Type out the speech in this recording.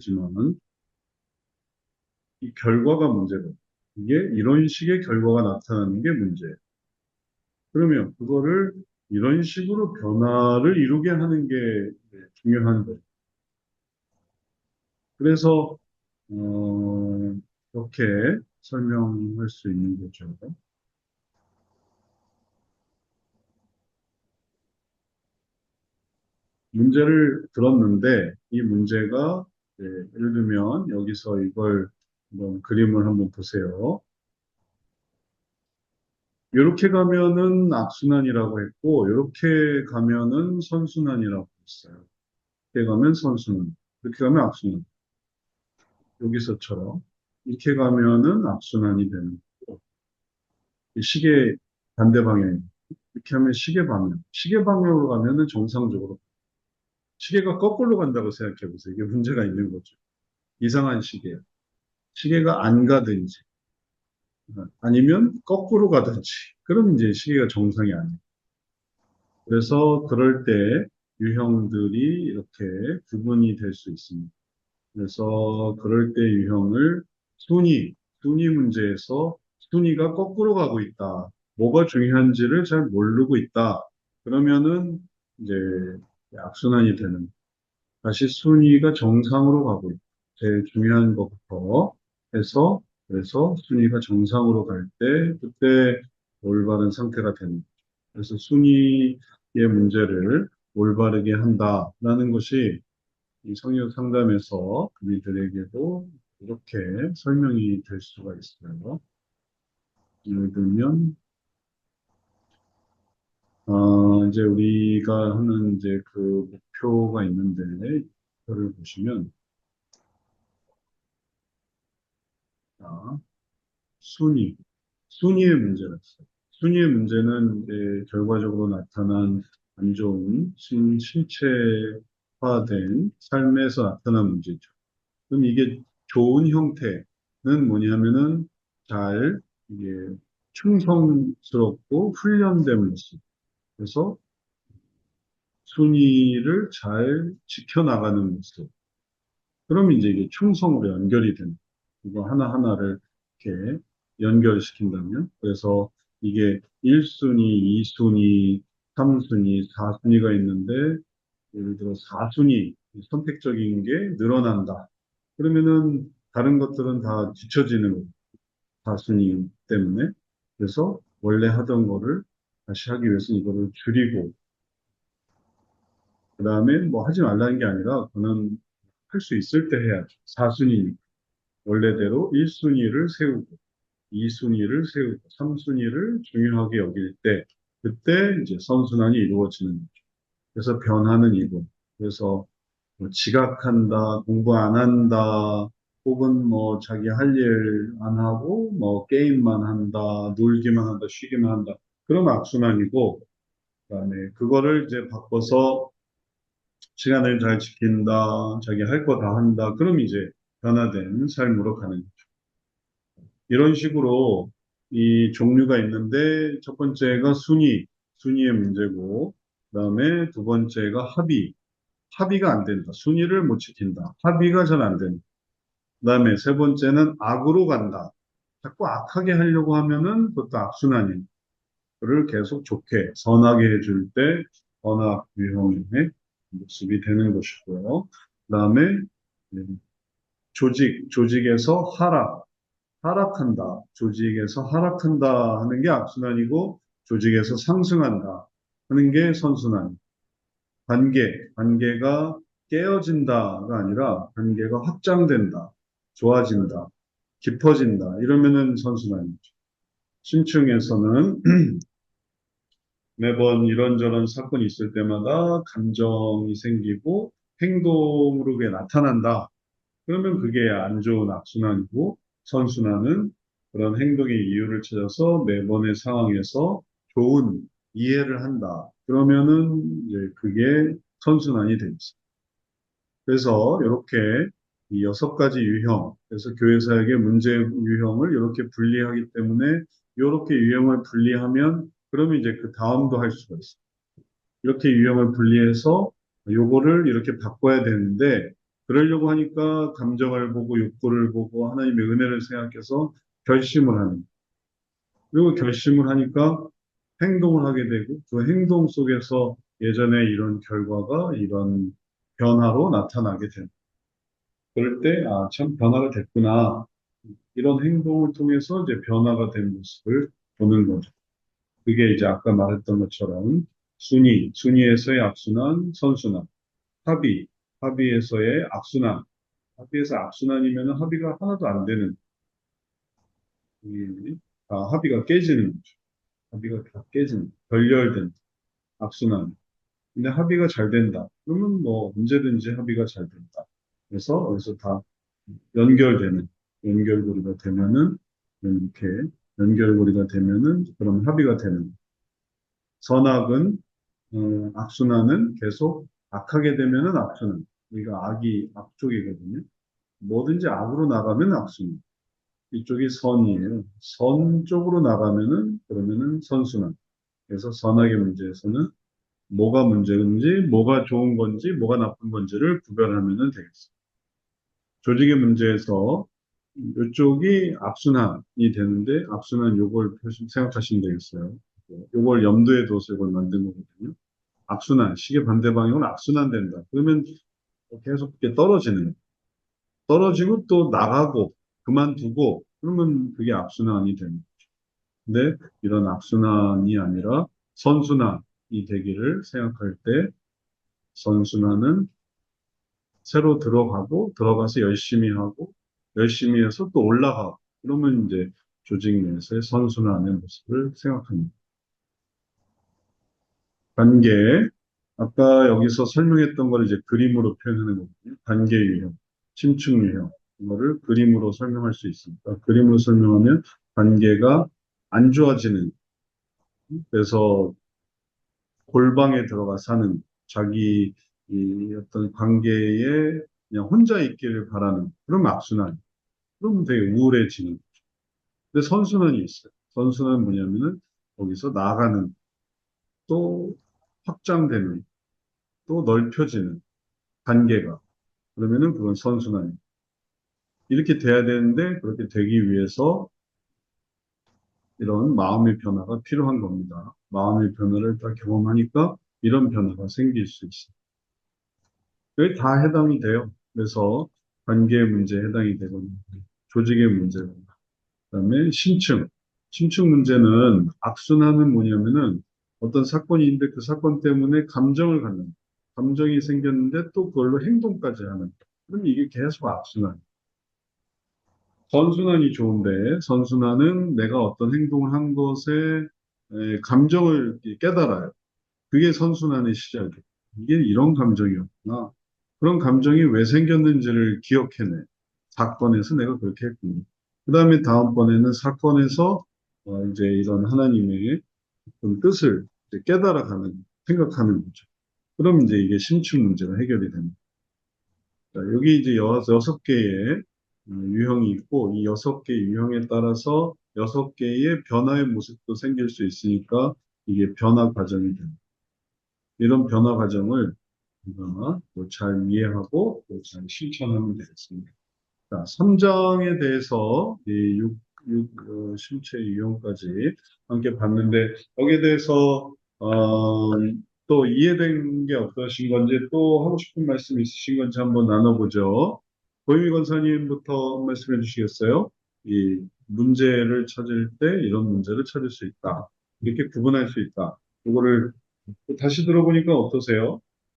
하지만 이 결과가 문제가 이게 이런 식의 결과가 나타나는 게 문제예요. 그러면 그거를 이런 식으로 변화를 이루게 하는 게 중요한 거예요. 그래서 이렇게 설명할 수 있는 거죠. 문제를 들었는데 이 문제가 예를 들면 여기서 이걸 한번 그림을 한번 보세요. 이렇게 가면은 악순환이라고 했고 이렇게 가면은 선순환이라고 했어요. 이렇게 가면 선순환, 이렇게 가면 악순환. 여기서처럼 이렇게 가면은 악순환이 되는 거고 이 시계 반대 방향 이렇게 하면 시계 방향, 시계 방향으로 가면은 정상적으로 시계가 거꾸로 간다고 생각해 보세요. 이게 문제가 있는 거죠. 이상한 시계예요. 시계가 안 가든지 아니면 거꾸로 가든지 그럼 이제 시계가 정상이 아니에요. 그래서 그럴 때 유형들이 이렇게 구분이 될 수 있습니다. 그래서 그럴 때 유형을 순위 문제에서 순위가 거꾸로 가고 있다. 뭐가 중요한지를 잘 모르고 있다. 그러면은 이제 악순환이 되는 다시 순위가 정상으로 가고 있다. 제일 중요한 것부터 해서 그래서 순위가 정상으로 갈 때 그때 올바른 상태가 되는 거죠. 그래서 순위의 문제를 올바르게 한다라는 것이 이 성역 상담에서 우리들에게도 이렇게 설명이 될 수가 있어요. 예를 들면, 이제 우리가 하는 이제 그 목표가 있는데, 그를 보시면, 자, 순위, 순위의 문제가 있어요. 순위의 문제는 이제 결과적으로 나타난 안 좋은 신체화된 삶에서 나타난 문제죠. 그럼 이게 좋은 형태는 뭐냐면은 잘 이게 충성스럽고 훈련된 모습. 그래서 순위를 잘 지켜나가는 모습. 그럼 이제 이게 충성으로 연결이 되는 이거 하나하나를 이렇게 연결시킨다면 그래서 이게 1순위, 2순위, 3순위, 4순위가 있는데 예를 들어 4순위 선택적인 게 늘어난다. 그러면은 다른 것들은 다 뒤처지는 거예요. 4순위 때문에. 그래서 원래 하던 거를 다시 하기 위해서 이거를 줄이고 그 다음에 뭐 하지 말라는 게 아니라 그는 할 수 있을 때 해야죠. 4순위 원래대로 1순위를 세우고 2순위를 세우고 3순위를 중요하게 여길 때 그때 이제 선순환이 이루어지는 거죠. 그래서 변화는 이거. 그래서 뭐 지각한다, 공부 안 한다, 혹은 뭐 자기 할 일 안 하고 뭐 게임만 한다, 놀기만 한다, 쉬기만 한다. 그런 악순환이고, 그다음에 그거를 이제 바꿔서 시간을 잘 지킨다, 자기 할 거 다 한다. 그럼 이제 변화된 삶으로 가는 거죠. 이런 식으로 이 종류가 있는데 첫 번째가 순위의 문제고, 그다음에 두 번째가 합의가 안 된다. 순위를 못 지킨다. 합의가 잘 안 된다. 그다음에 세 번째는 악으로 간다. 자꾸 악하게 하려고 하면은 그것도 악순환인 거를 계속 좋게 선하게 해줄 때 선악 유형의 모습이 되는 것이고요. 그다음에 조직에서 하락한다. 조직에서 하락한다 하는 게 악순환이고 조직에서 상승한다 하는 게 선순환. 관계가 깨어진다가 아니라 관계가 확장된다, 좋아진다, 깊어진다. 이러면은 선순환이죠. 심층에서는 매번 이런저런 사건이 있을 때마다 감정이 생기고 행동으로 그게 나타난다. 그러면 그게 안 좋은 악순환이고 선순환은 그런 행동의 이유를 찾아서 매번의 상황에서 좋은 이해를 한다. 그러면은 이제 그게 선순환이 되죠. 그래서 이렇게 이 여섯 가지 유형, 그래서 교회사역의 문제 유형을 이렇게 분리하기 때문에 이렇게 유형을 분리하면 그러면 이제 그 다음도 할 수가 있어요. 이렇게 유형을 분리해서 요거를 이렇게 바꿔야 되는데 그러려고 하니까 감정을 보고 욕구를 보고 하나님의 은혜를 생각해서 결심을 하는. 그리고 결심을 하니까 행동을 하게 되고 그 행동 속에서 예전에 이런 결과가 이런 변화로 나타나게 되는. 그럴 때, 아, 참 변화가 됐구나. 이런 행동을 통해서 이제 변화가 된 모습을 보는 거죠. 그게 이제 아까 말했던 것처럼 순위에서의 악순환, 선순환, 합의, 합의에서의 악순환, 합의에서 악순환이면 합의가 하나도 안 되는, 합의가 깨지는 거죠. 합의가 다 깨지는, 결렬된 악순환. 근데 합의가 잘 된다. 그러면 뭐 언제든지 합의가 잘 된다. 그래서 다 연결되는, 연결고리가 되면은, 이렇게 연결고리가 되면은, 그럼 합의가 되는. 선악은, 악순환은 계속 악하게 되면은 악순환. 우리가 악이 악쪽이거든요. 뭐든지 악으로 나가면 악순환. 이쪽이 선이에요. 선 쪽으로 나가면은, 그러면은 선순환. 그래서 선악의 문제에서는 뭐가 문제인지, 뭐가 좋은 건지, 뭐가 나쁜 건지를 구별하면 되겠습니다. 조직의 문제에서 이쪽이 악순환이 되는데, 악순환 요걸 생각하시면 되겠어요. 요걸 염두에 둬서 이걸 만든 거거든요. 악순환, 시계 반대 방향으로 악순환된다. 그러면 계속 이렇게 떨어지고 또 나가고, 그만두고, 그러면 그게 악순환이 됩니다. 근데 이런 악순환이 아니라 선순환이 되기를 생각할 때, 선순환은 새로 들어가고 들어가서 열심히 하고 열심히 해서 또 올라가고 그러면 이제 조직 내에서의 선순환의 모습을 생각합니다. 관계 아까 여기서 설명했던 걸 이제 그림으로 표현하는 거거든요. 관계 유형, 침축 유형 이거를 그림으로 설명할 수 있습니다. 그림으로 설명하면 관계가 안 좋아지는 그래서 골방에 들어가 사는 자기 이 어떤 관계에 그냥 혼자 있기를 바라는 그런 악순환 그러면 되게 우울해지는. 근데 선순환이 있어요. 선순환은 뭐냐면은 거기서 나아가는, 또 확장되는, 또 넓혀지는 관계가. 그러면은 그건 선순환이. 이렇게 돼야 되는데 그렇게 되기 위해서 이런 마음의 변화가 필요한 겁니다. 마음의 변화를 다 경험하니까 이런 변화가 생길 수 있어요. 그게 다 해당이 돼요. 그래서 관계의 문제에 해당이 되고 조직의 문제, 그다음에 심층. 심층 문제는 악순환은 뭐냐면은 어떤 사건이 있는데 그 사건 때문에 감정을 갖는, 감정이 생겼는데 또 그걸로 행동까지 하는. 그럼 이게 계속 악순환. 선순환이 좋은데 선순환은 내가 어떤 행동을 한 것에 감정을 깨달아요. 그게 선순환의 시작이에요. 이게 이런 감정이었구나. 그런 감정이 왜 생겼는지를 기억해내. 사건에서 내가 그렇게 했군요. 그 다음에 다음번에는 사건에서 이제 이런 하나님의 그 뜻을 이제 깨달아가는, 생각하는 거죠. 그럼 이제 이게 심층 문제가 해결이 됩니다. 자, 여기 이제 여섯 개의 유형이 있고, 이 여섯 개 유형에 따라서 여섯 개의 변화의 모습도 생길 수 있으니까 이게 변화 과정이 됩니다. 이런 변화 과정을 우리가 또잘 이해하고 또 잘 실천하면 되겠습니다. 자, 3장에 대해서 이 신체 유형까지 함께 봤는데 여기에 대해서 또 이해된 게 어떠신 건지 또 하고 싶은 말씀 있으신 건지 한번 나눠보죠. 고유미 권사님부터 말씀해 주시겠어요? 이 문제를 찾을 때 이런 문제를 찾을 수 있다. 이렇게 구분할 수 있다. 이거를 다시 들어보니까 어떠세요?